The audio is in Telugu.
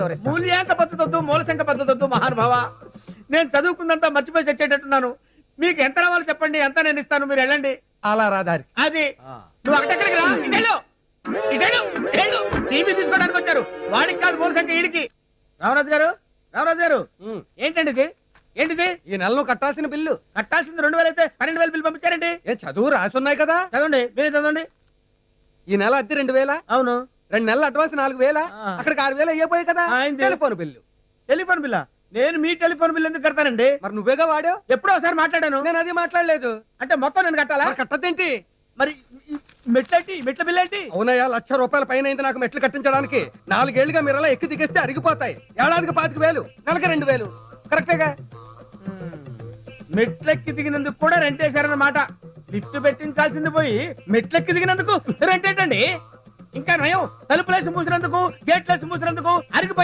వివరిస్తాను. మూల్యాంక పద్ధతి వద్దు, మూలశంక పద్ధతి వద్దు మహానుభావ. నేను చదువుకుందంతా మర్చిపోయి చచ్చేటట్టున్నాను. మీకు ఎంత రావాలో చెప్పండి, ఎంత నేను ఇస్తాను, మీరు వెళ్ళండి. అలా రాదారి. అది నువ్వు అక్కడికి రా, ఇటెళ్ళు ఇటెళ్ళు వెళ్ళు. టీవీ తీసుకోవడానికి వచ్చారు, వాడికి కాదు మూలశంక, ఈడికి. రామరాజు గారు, రామరాజు గారు, ఏంటండి ఇది? ఏంటిది? ఈ నెల నువ్వు కట్టాల్సిన బిల్లు. కట్టాల్సింది 2000 అయితే 12,000 బిల్లు పంపించారండి. ఏ చదువు రాసి ఉన్నాయి కదా. చదవండి, మీరే చదవండి. ఈ నెల అద్దె 2000. అవును. 2 నెలలు అడ్వాన్స్ 4000. అక్కడికి 6000 అయ్యిపోయి కదా. Telephone bill. టెలిఫోన్ బిల్లా? నేను మీ టెలిఫోన్ బిల్ ఎందుకు కడతానండి? మరి నువ్వేగా వాడావు. ఎప్పుడో ఒకసారి మాట్లాడాను. నేను అది మాట్లాడలేదు. అంటే మొత్తం నేను కట్టాలా? కట్టదేంటి? మరి మెట్లేంటి? మెట్ల బిల్ ఏంటి? అవునయ్యా, ₹1,00,000 పైన అయింది నాకు మెట్లు కట్టించడానికి. 4 ఏళ్లుగా మీరు అలా ఎక్కి దిగేస్తే అరిగిపోతాయి. ఏడాదికి 25,000, నెలకి 2,000. కరెక్టేగా? మెట్లెక్కి దిగినందుకు కూడా రెంట్ వేశారన్నమాట. లిఫ్ట్ పెట్టించాల్సింది పోయి మెట్లెక్కి దిగినందుకు రెంట్ ఏంటండి? ఇంకా నయం, తలుపులేసి మూసినందుకు, గేట్లేసి మూసినందుకు అరిగిపోయే